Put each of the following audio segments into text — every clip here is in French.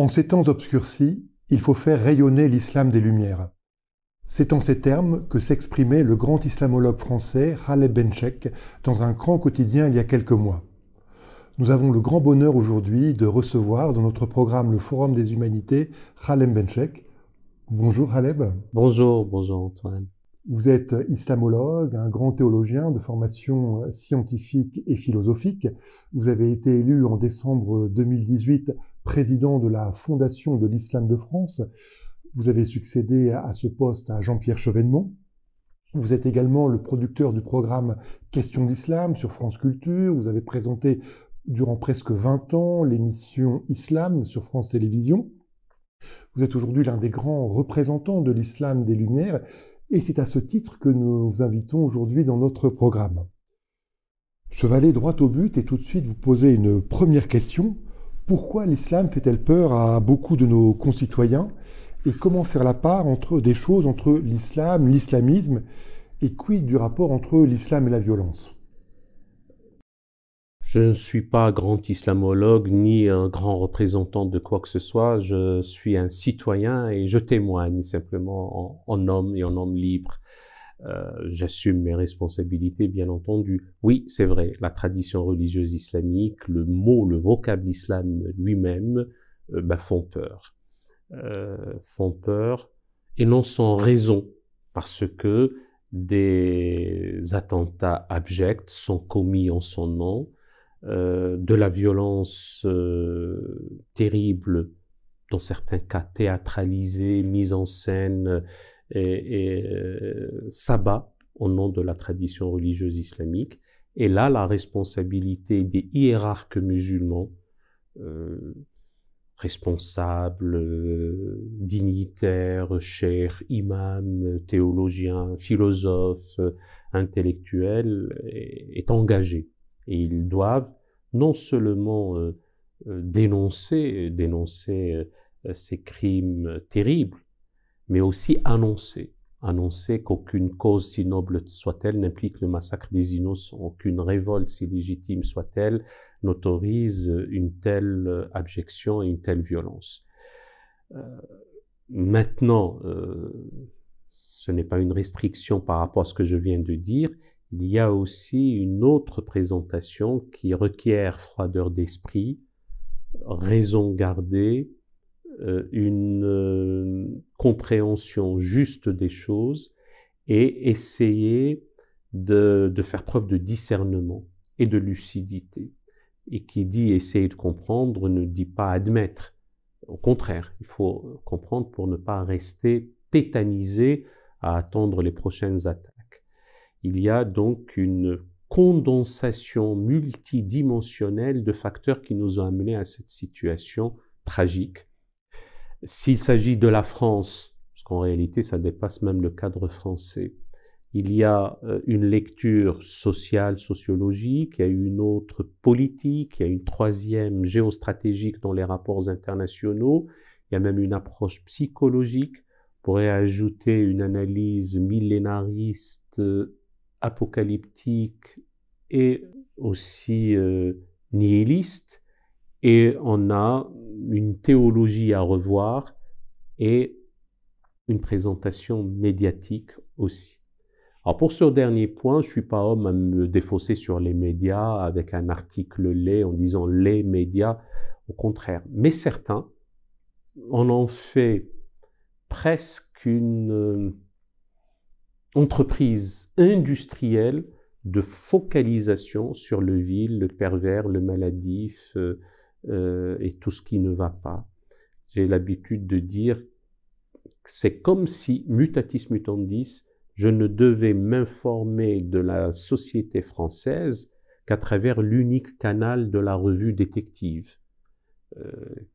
En ces temps obscurcis, il faut faire rayonner l'islam des Lumières. C'est en ces termes que s'exprimait le grand islamologue français Khaled Benchek dans un grand quotidien il y a quelques mois. Nous avons le grand bonheur aujourd'hui de recevoir dans notre programme le Forum des Humanités Khaled Benchek. Bonjour Khaled. Bonjour Antoine. Vous êtes islamologue, un grand théologien de formation scientifique et philosophique. Vous avez été élu en décembre 2018 président de la Fondation de l'Islam de France. Vous avez succédé à ce poste à Jean-Pierre Chevènement. Vous êtes également le producteur du programme Questions d'Islam sur France Culture. Vous avez présenté durant presque 20 ans l'émission Islam sur France Télévisions. Vous êtes aujourd'hui l'un des grands représentants de l'islam des Lumières et c'est à ce titre que nous vous invitons aujourd'hui dans notre programme. Je vais aller droit au but et tout de suite vous poser une première question. Pourquoi l'islam fait-elle peur à beaucoup de nos concitoyens et comment faire la part entre l'islam, l'islamisme et quid du rapport entre l'islam et la violence? Je ne suis pas grand islamologue ni un grand représentant de quoi que ce soit. Je suis un citoyen et je témoigne simplement en homme et en homme libre. J'assume mes responsabilités, bien entendu. Oui, c'est vrai, la tradition religieuse islamique, le vocable islam lui-même, font peur. Font peur et non sans raison, parce que des attentats abjects sont commis en son nom, de la violence terrible, dans certains cas théâtralisée, mise en scène et s'abat au nom de la tradition religieuse islamique. Et là, la responsabilité des hiérarques musulmans, responsables, dignitaires, cheikhs, imams, théologiens, philosophes, intellectuels, est engagée. Et ils doivent non seulement dénoncer ces crimes terribles, mais aussi annoncer qu'aucune cause, si noble soit-elle, n'implique le massacre des innocents, aucune révolte, si légitime soit-elle, n'autorise une telle abjection et une telle violence. Maintenant, ce n'est pas une restriction par rapport à ce que je viens de dire. Il y a aussi une autre présentation qui requiert froideur d'esprit, raison gardée, une compréhension juste des choses et essayer de faire preuve de discernement et de lucidité. Et qui dit essayer de comprendre ne dit pas admettre. Au contraire, il faut comprendre pour ne pas rester tétanisé à attendre les prochaines attaques. Il y a donc une condensation multidimensionnelle de facteurs qui nous ont amenés à cette situation tragique. S'il s'agit de la France, parce qu'en réalité ça dépasse même le cadre français, il y a une lecture sociale, sociologique, il y a une autre politique, il y a une troisième géostratégique dans les rapports internationaux, il y a même une approche psychologique, on pourrait ajouter une analyse millénariste, apocalyptique et aussi nihiliste, et on a une théologie à revoir et une présentation médiatique aussi. Alors pour ce dernier point, je suis pas homme à me défausser sur les médias avec un article laid en disant les médias, au contraire. Mais certains, on en fait presque une entreprise industrielle de focalisation sur le vil, le pervers, le maladif et tout ce qui ne va pas. J'ai l'habitude de dire que c'est comme si, mutatis mutandis, je ne devais m'informer de la société française qu'à travers l'unique canal de la revue Détective,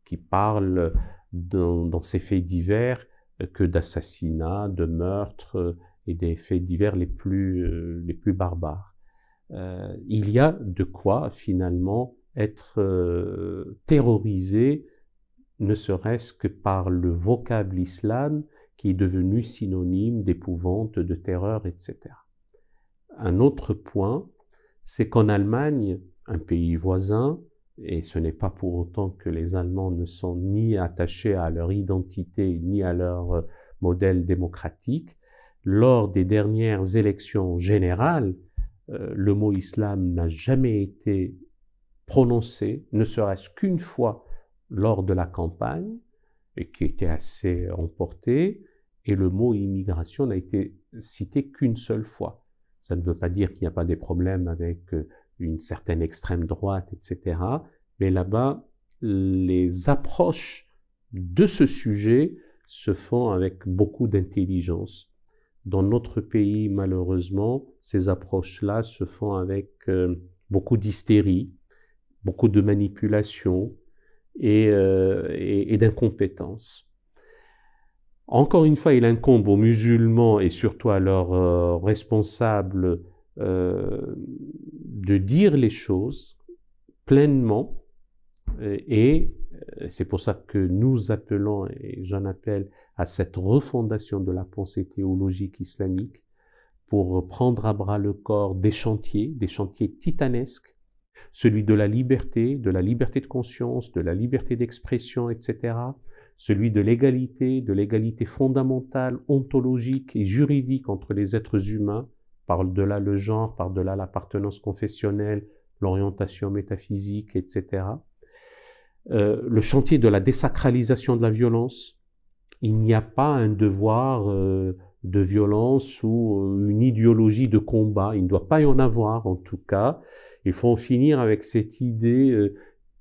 qui parle dans ses faits divers que d'assassinats, de meurtres et des faits divers les plus barbares. Il y a de quoi finalement être terrorisé, ne serait-ce que par le vocable islam qui est devenu synonyme d'épouvante, de terreur, etc. Un autre point, c'est qu'en Allemagne, un pays voisin, Et ce n'est pas pour autant que les Allemands ne sont ni attachés à leur identité, ni à leur modèle démocratique. Lors des dernières élections générales, le mot islam n'a jamais été prononcé, ne serait-ce qu'une fois lors de la campagne, et qui était assez emporté, et le mot immigration n'a été cité qu'une seule fois. Ça ne veut pas dire qu'il n'y a pas des problèmes avec une certaine extrême droite, etc. Mais là-bas, les approches de ce sujet se font avec beaucoup d'intelligence. Dans notre pays, malheureusement, ces approches-là se font avec beaucoup d'hystérie, beaucoup de manipulation et d'incompétence. Encore une fois, il incombe aux musulmans et surtout à leurs responsables de dire les choses pleinement, et c'est pour ça que nous appelons, et j'en appelle, à cette refondation de la pensée théologique islamique pour prendre à bras le corps des chantiers titanesques, celui de la liberté de conscience, de la liberté d'expression, etc., celui de l'égalité fondamentale, ontologique et juridique entre les êtres humains, par-delà le genre, par-delà l'appartenance confessionnelle, l'orientation métaphysique, etc. Le chantier de la désacralisation de la violence. Il n'y a pas un devoir de violence ou une idéologie de combat. Il ne doit pas y en avoir, en tout cas. Il faut en finir avec cette idée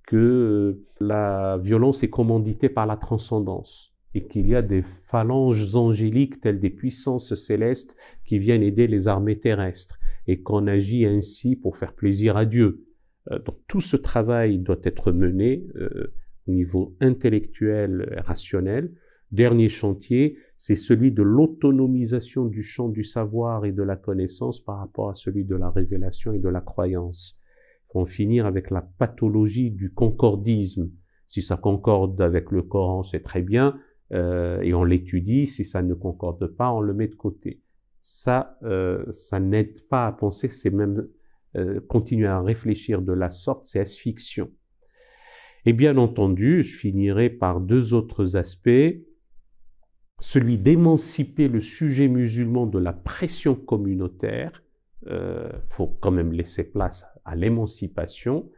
que la violence est commanditée par la transcendance et qu'il y a des phalanges angéliques telles des puissances célestes qui viennent aider les armées terrestres et qu'on agit ainsi pour faire plaisir à Dieu. Donc tout ce travail doit être mené au niveau intellectuel, rationnel. Dernier chantier, c'est celui de l'autonomisation du champ du savoir et de la connaissance par rapport à celui de la révélation et de la croyance. Il faut en finir avec la pathologie du concordisme. Si ça concorde avec le Coran, c'est très bien, et on l'étudie. Si ça ne concorde pas, on le met de côté. Ça n'aide pas à penser, c'est même continuer à réfléchir de la sorte, c'est asphyxion. Et bien entendu, je finirai par deux autres aspects. Celui d'émanciper le sujet musulman de la pression communautaire, faut quand même laisser place à l'émancipation,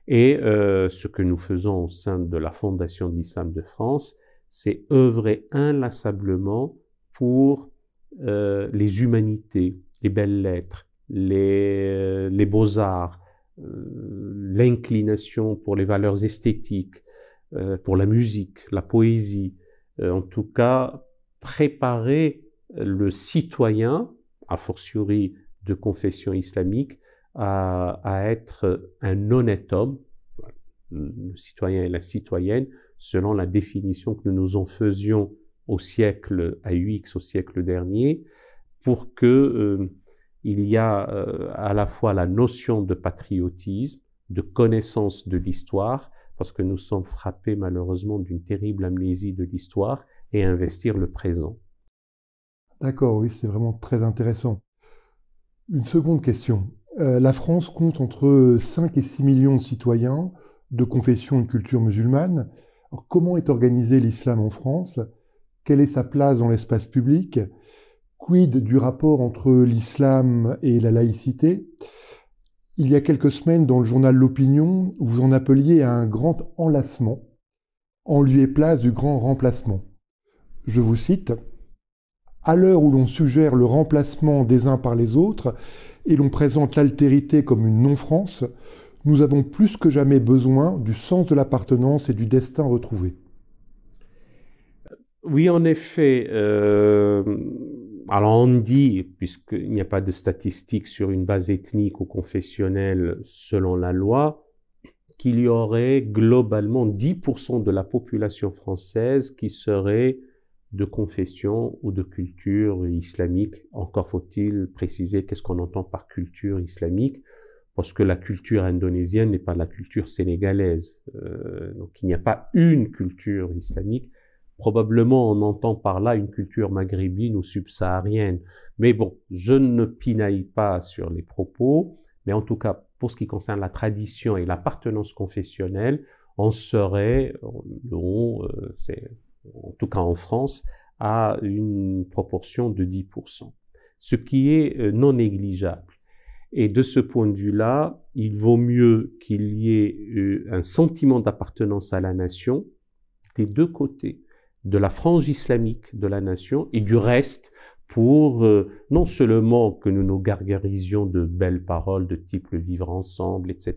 et ce que nous faisons au sein de la Fondation de l'Islam de France, c'est œuvrer inlassablement pour les humanités, les belles lettres, les beaux-arts, l'inclination pour les valeurs esthétiques, pour la musique, la poésie, en tout cas préparer le citoyen, a fortiori de confession islamique, à être un honnête homme, le citoyen et la citoyenne, selon la définition que nous en faisions au siècle AUX, au siècle dernier, pour que il y a à la fois la notion de patriotisme, de connaissance de l'histoire, parce que nous sommes frappés malheureusement d'une terrible amnésie de l'histoire, et investir le présent. D'accord, oui, c'est vraiment très intéressant. Une seconde question. La France compte entre 5 et 6 millions de citoyens de confession et de culture musulmane. Alors, comment est organisé l'islam en France? Quelle est sa place dans l'espace public? Quid du rapport entre l'islam et la laïcité? Il y a quelques semaines, dans le journal L'Opinion, vous en appeliez à un grand enlacement, en lieu et place du grand remplacement. Je vous cite, « À l'heure où l'on suggère le remplacement des uns par les autres et l'on présente l'altérité comme une non-France, nous avons plus que jamais besoin du sens de l'appartenance et du destin retrouvé. » Oui, en effet. Alors on dit, puisqu'il n'y a pas de statistiques sur une base ethnique ou confessionnelle selon la loi, qu'il y aurait globalement 10% de la population française qui serait de confession ou de culture islamique. Encore faut-il préciser qu'est-ce qu'on entend par culture islamique, parce que la culture indonésienne n'est pas la culture sénégalaise. Donc il n'y a pas une culture islamique. Probablement on entend par là une culture maghrébine ou subsaharienne. Mais bon, je ne pinaille pas sur les propos, mais en tout cas, pour ce qui concerne la tradition et l'appartenance confessionnelle, on serait, en tout cas en France, à une proportion de 10%, ce qui est non négligeable. Et de ce point de vue-là, il vaut mieux qu'il y ait un sentiment d'appartenance à la nation des deux côtés, de la frange islamique de la nation et du reste, pour non seulement que nous nous gargarisions de belles paroles de type le vivre ensemble, etc.,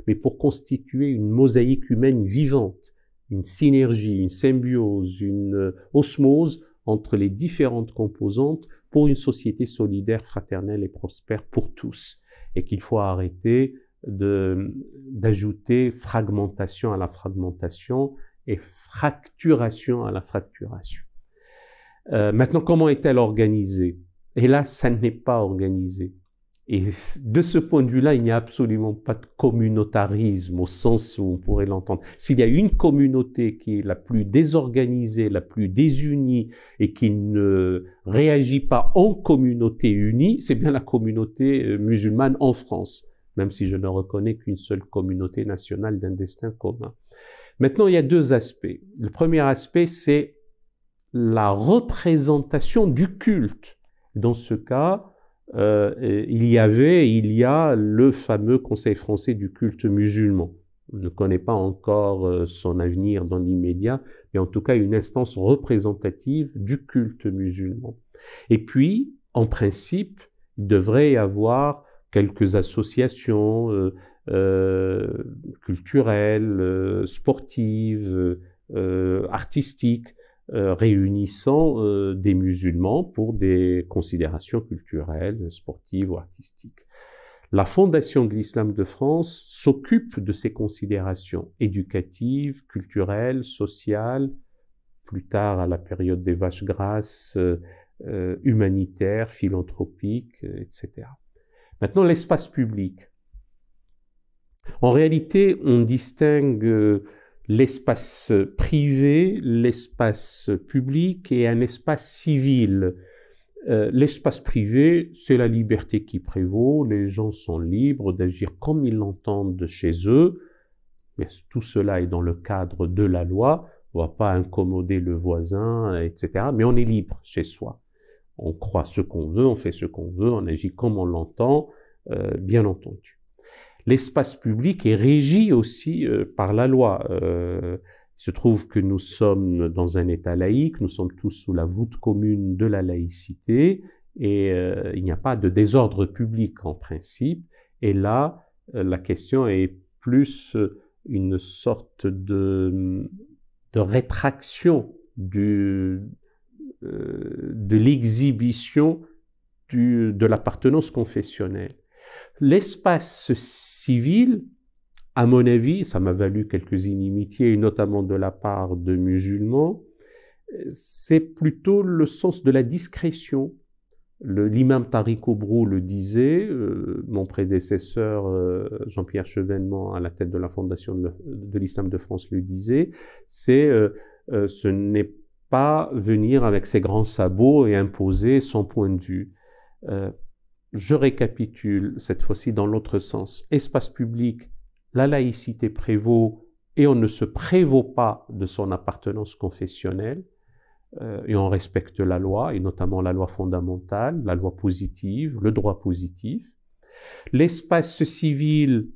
mais pour constituer une mosaïque humaine vivante, une synergie, une symbiose, une osmose entre les différentes composantes pour une société solidaire, fraternelle et prospère pour tous. Et qu'il faut arrêter d'ajouter fragmentation à la fragmentation et fracturation à la fracturation. Maintenant, comment est-elle organisée? Et là, ça n'est pas organisé. Et de ce point de vue-là, il n'y a absolument pas de communautarisme au sens où on pourrait l'entendre. S'il y a une communauté qui est la plus désorganisée, la plus désunie et qui ne réagit pas en communauté unie, c'est bien la communauté musulmane en France, même si je ne reconnais qu'une seule communauté nationale d'un destin commun. Maintenant, il y a deux aspects. Le premier aspect, c'est la représentation du culte. Dans ce cas, il y a le fameux Conseil français du culte musulman. On ne connaît pas encore son avenir dans l'immédiat, mais en tout cas une instance représentative du culte musulman. Et puis, en principe, il devrait y avoir quelques associations culturelles, sportives, artistiques, réunissant des musulmans pour des considérations culturelles, sportives ou artistiques. La Fondation de l'Islam de France s'occupe de ces considérations éducatives, culturelles, sociales, plus tard à la période des vaches grasses, humanitaires, philanthropiques, etc. Maintenant, l'espace public. En réalité, on distingue l'espace privé, l'espace public et un espace civil. L'espace privé, c'est la liberté qui prévaut, les gens sont libres d'agir comme ils l'entendent chez eux, mais tout cela est dans le cadre de la loi, on ne va pas incommoder le voisin, etc., mais on est libre chez soi. On croit ce qu'on veut, on fait ce qu'on veut, on agit comme on l'entend, bien entendu. L'espace public est régi aussi par la loi. Il se trouve que nous sommes dans un État laïque, nous sommes tous sous la voûte commune de la laïcité et il n'y a pas de désordre public en principe. Et là, la question est plus une sorte de rétraction de l'exhibition de l'appartenance confessionnelle. L'espace civil, à mon avis, ça m'a valu quelques inimitiés, et notamment de la part de musulmans, c'est plutôt le sens de la discrétion. L'imam Tariq Oubrou le disait, mon prédécesseur Jean-Pierre Chevènement à la tête de la Fondation de l'Islam de France le disait, ce n'est pas venir avec ses grands sabots et imposer son point de vue. Je récapitule cette fois-ci dans l'autre sens. Espace public, la laïcité prévaut et on ne se prévaut pas de son appartenance confessionnelle et on respecte la loi et notamment la loi fondamentale, la loi positive, le droit positif. L'espace civil,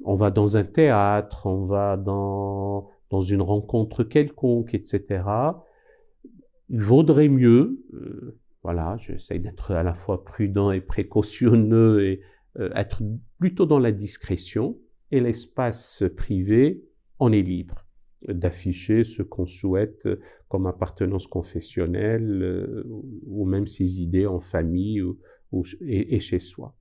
on va dans un théâtre, on va dans une rencontre quelconque, etc. Il vaudrait mieux... Voilà, j'essaie d'être à la fois prudent et précautionneux et être plutôt dans la discrétion. Et l'espace privé, on est libre d'afficher ce qu'on souhaite comme appartenance confessionnelle ou même ses idées en famille et chez soi.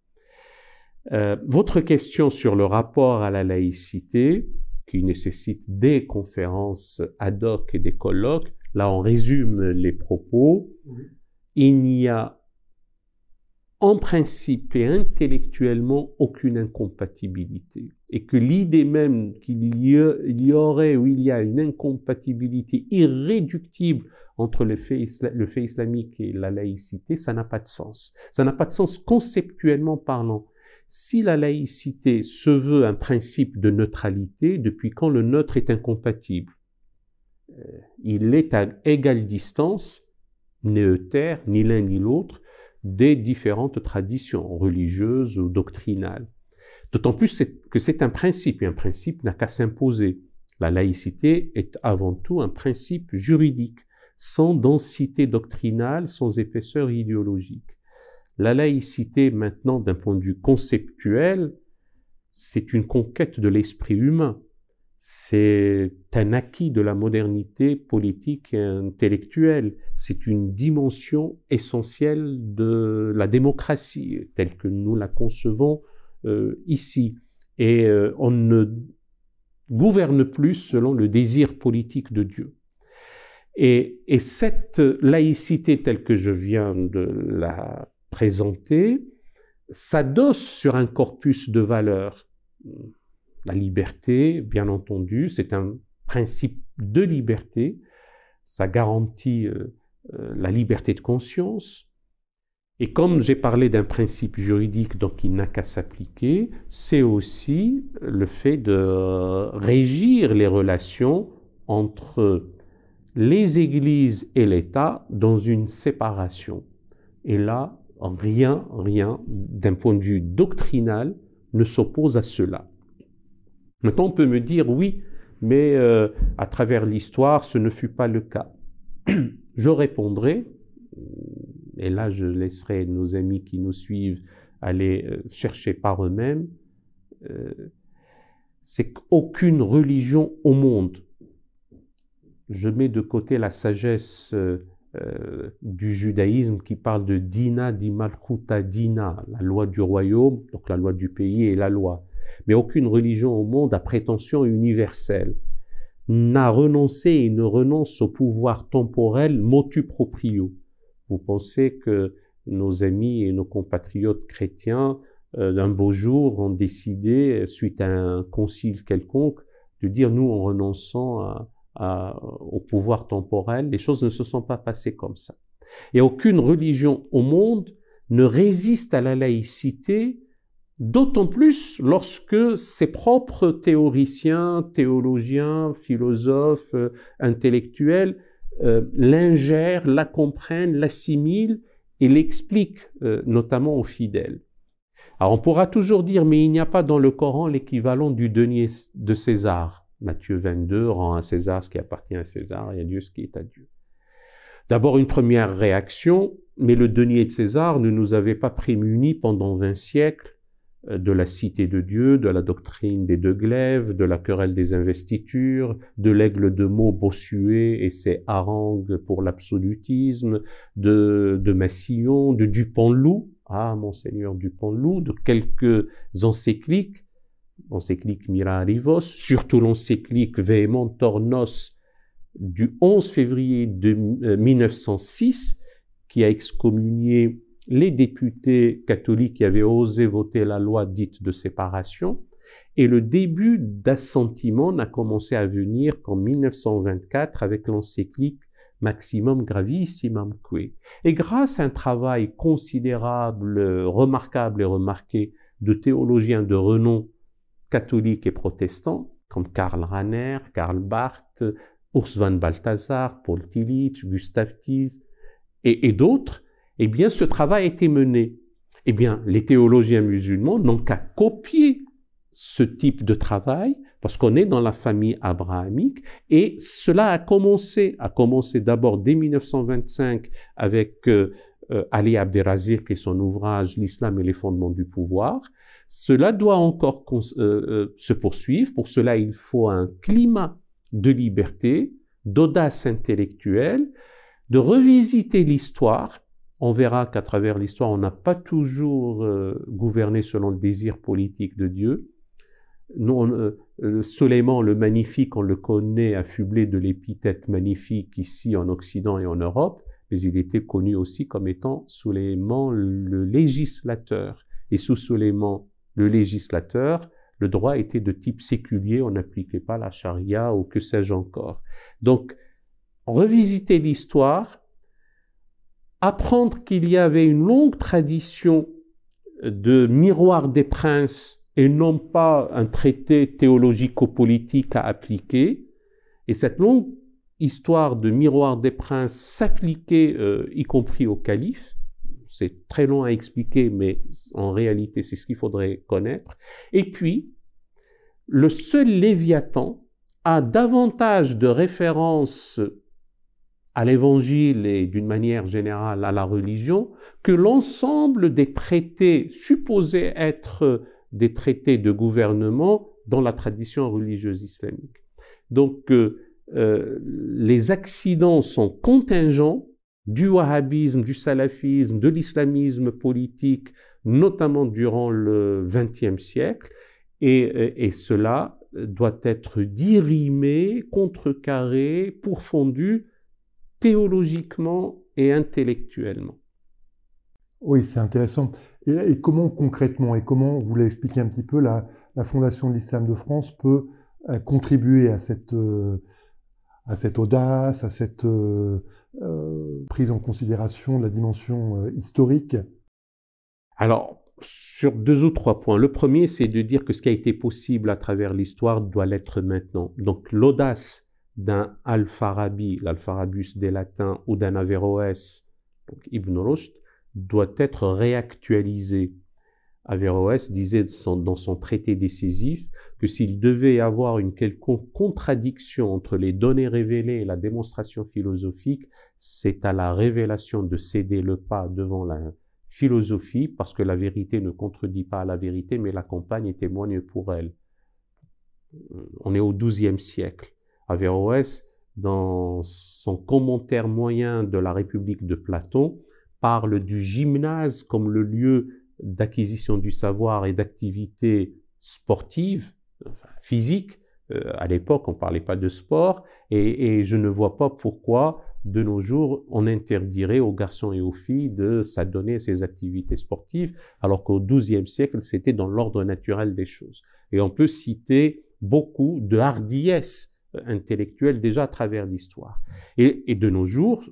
Votre question sur le rapport à la laïcité, qui nécessite des conférences ad hoc et des colloques, là on résume les propos. Oui. Il n'y a en principe et intellectuellement aucune incompatibilité. Et que l'idée même qu'il y aurait ou il y a une incompatibilité irréductible entre le fait islamique et la laïcité, ça n'a pas de sens. Ça n'a pas de sens conceptuellement parlant. Si la laïcité se veut un principe de neutralité, depuis quand le neutre est incompatible? Il est à égale distance, neutre, ni l'un ni l'autre, des différentes traditions religieuses ou doctrinales. D'autant plus que c'est un principe, et un principe n'a qu'à s'imposer. La laïcité est avant tout un principe juridique, sans densité doctrinale, sans épaisseur idéologique. La laïcité, maintenant, d'un point de vue conceptuel, c'est une conquête de l'esprit humain. C'est un acquis de la modernité politique et intellectuelle. C'est une dimension essentielle de la démocratie, telle que nous la concevons ici. Et on ne gouverne plus selon le désir politique de Dieu. Et cette laïcité telle que je viens de la présenter s'adosse sur un corpus de valeurs. La liberté, bien entendu, c'est un principe de liberté. Ça garantit la liberté de conscience. Et comme j'ai parlé d'un principe juridique, donc il n'a qu'à s'appliquer, c'est aussi le fait de régir les relations entre les églises et l'État dans une séparation. Et là, rien, d'un point de vue doctrinal, ne s'oppose à cela. Maintenant, on peut me dire, oui, mais à travers l'histoire, ce ne fut pas le cas. Je répondrai, et là je laisserai nos amis qui nous suivent aller chercher par eux-mêmes, c'est qu'aucune religion au monde, je mets de côté la sagesse du judaïsme qui parle de Dina di Malchuta Dina, la loi du royaume, donc la loi du pays et la loi. Mais aucune religion au monde à prétention universelle n'a renoncé et ne renonce au pouvoir temporel motu proprio. Vous pensez que nos amis et nos compatriotes chrétiens, d'un beau jour, ont décidé, suite à un concile quelconque, de dire nous, en renonçant au pouvoir temporel, les choses ne se sont pas passées comme ça. Et aucune religion au monde ne résiste à la laïcité, d'autant plus lorsque ses propres théoriciens, théologiens, philosophes, intellectuels l'ingèrent, la comprennent, l'assimilent et l'expliquent, notamment aux fidèles. Alors on pourra toujours dire, mais il n'y a pas dans le Coran l'équivalent du denier de César. Matthieu 22 rend à César ce qui appartient à César et à Dieu ce qui est à Dieu. D'abord une première réaction, mais le denier de César ne nous avait pas prémunis pendant 20 siècles de la cité de Dieu, de la doctrine des deux glaives, de la querelle des investitures, de l'aigle de Meaux Bossuet et ses harangues pour l'absolutisme, de Massillon, de Dupanloup, Monseigneur Dupanloup, de quelques encycliques, l'encyclique Mirarivos, surtout l'encyclique Vehement Tornos du 11 février 1906, qui a excommunié les députés catholiques qui avaient osé voter la loi dite de séparation, et le début d'assentiment n'a commencé à venir qu'en 1924 avec l'encyclique Maximum Gravissimum Que. Et grâce à un travail considérable, remarquable et remarqué de théologiens de renom catholiques et protestants, comme Karl Rahner, Karl Barth, Urs von Balthasar, Paul Tillich, Gustav Thies et d'autres, eh bien, ce travail a été mené. Eh bien, les théologiens musulmans n'ont qu'à copier ce type de travail, parce qu'on est dans la famille abrahamique, et cela a commencé d'abord dès 1925 avec Ali Abderrazir et son ouvrage « L'islam et les fondements du pouvoir ». Cela doit encore se poursuivre. Pour cela, il faut un climat de liberté, d'audace intellectuelle, de revisiter l'histoire. On verra qu'à travers l'histoire, on n'a pas toujours gouverné selon le désir politique de Dieu. Soleiman le Magnifique, on le connaît affublé de l'épithète magnifique ici en Occident et en Europe, mais il était connu aussi comme étant Soleiman le législateur. Et sous Soleiman le législateur, le droit était de type séculier, on n'appliquait pas la charia ou que sais-je encore. Donc, revisiter l'histoire, apprendre qu'il y avait une longue tradition de miroir des princes et non pas un traité théologico-politique à appliquer. Et cette longue histoire de miroir des princes s'appliquait y compris au calife. C'est très long à expliquer, mais en réalité, c'est ce qu'il faudrait connaître. Et puis, le seul Léviathan a davantage de références à l'évangile et d'une manière générale à la religion que l'ensemble des traités supposés être des traités de gouvernement dans la tradition religieuse islamique. Donc, les accidents sont contingents du wahhabisme, du salafisme, de l'islamisme politique, notamment durant le XXe siècle, et cela doit être dirimé, contrecarré, pourfondu théologiquement et intellectuellement. Oui, c'est intéressant. Et comment concrètement, et comment, vous l'avez expliqué un petit peu, la Fondation de l'Islam de France peut contribuer à cette audace, à cette prise en considération de la dimension historique? Alors, sur 2 ou 3 points. Le premier, c'est de dire que ce qui a été possible à travers l'histoire doit l'être maintenant. Donc, l'audace d'un Al-Farabi, l'Alpharabus des Latins, ou d'un Averroès, donc Ibn Rushd, doit être réactualisée. Averroès disait dans son traité décisif que s'il devait y avoir une quelconque contradiction entre les données révélées et la démonstration philosophique, c'est à la révélation de céder le pas devant la philosophie, parce que la vérité ne contredit pas la vérité, mais l'accompagne et témoigne pour elle. On est au XIIe siècle. Averroès, dans son commentaire moyen de la République de Platon, parle du gymnase comme le lieu d'acquisition du savoir et d'activité sportive, enfin, physique. À l'époque, on ne parlait pas de sport, et je ne vois pas pourquoi, de nos jours, on interdirait aux garçons et aux filles de s'adonner à ces activités sportives, alors qu'au XIIe siècle, c'était dans l'ordre naturel des choses. Et on peut citer beaucoup de hardiesse intellectuelle déjà à travers l'histoire. Et de nos jours,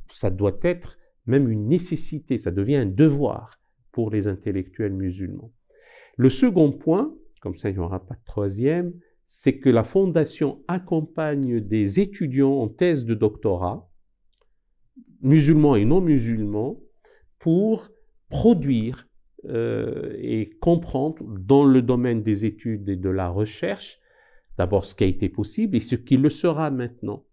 ça doit être même une nécessité, ça devient un devoir pour les intellectuels musulmans. Le second point, comme ça il n'y aura pas de troisième, c'est que la Fondation accompagne des étudiants en thèse de doctorat, musulmans et non musulmans, pour produire et comprendre dans le domaine des études et de la recherche, d'abord ce qui a été possible et ce qui le sera maintenant.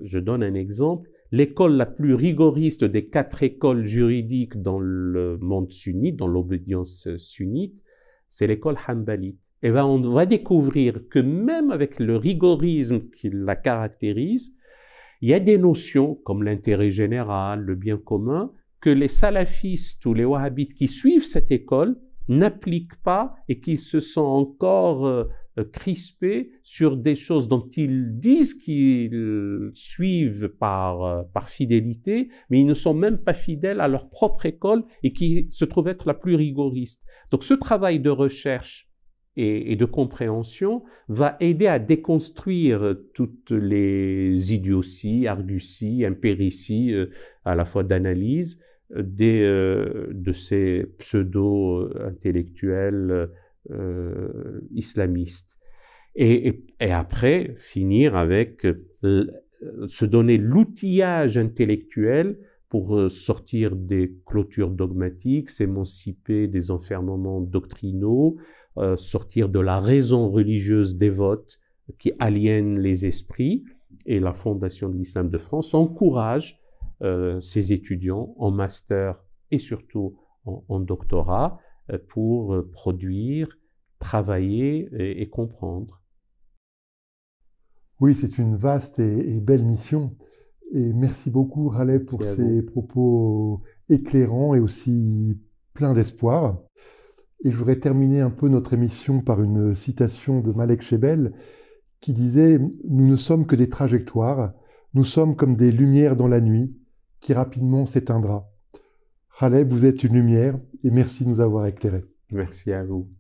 Je donne un exemple. L'école la plus rigoriste des 4 écoles juridiques dans le monde sunnite, dans l'obédience sunnite, c'est l'école hanbalite. Et on va découvrir que même avec le rigorisme qui la caractérise, il y a des notions comme l'intérêt général, le bien commun, que les salafistes ou les wahhabites qui suivent cette école n'appliquent pas et qui se sont encore crispés sur des choses dont ils disent qu'ils suivent par fidélité, mais ils ne sont même pas fidèles à leur propre école et qui se trouve être la plus rigoriste. Donc ce travail de recherche et de compréhension va aider à déconstruire toutes les idioties, arguties, impérities, à la fois d'analyse, de ces pseudo-intellectuels islamistes. Et après, finir avec se donner l'outillage intellectuel pour sortir des clôtures dogmatiques, s'émanciper des enfermements doctrinaux, sortir de la raison religieuse dévote qui aliène les esprits. Et la Fondation de l'Islam de France encourage ses étudiants en master et surtout en doctorat pour produire, travailler et comprendre. Oui, c'est une vaste et belle mission. Et merci beaucoup, Khaled, pour ces propos éclairants et aussi pleins d'espoir. Et je voudrais terminer un peu notre émission par une citation de Malek Shebel qui disait « Nous ne sommes que des trajectoires, nous sommes comme des lumières dans la nuit qui rapidement s'éteindra. » Khaled, vous êtes une lumière et merci de nous avoir éclairés. Merci à vous.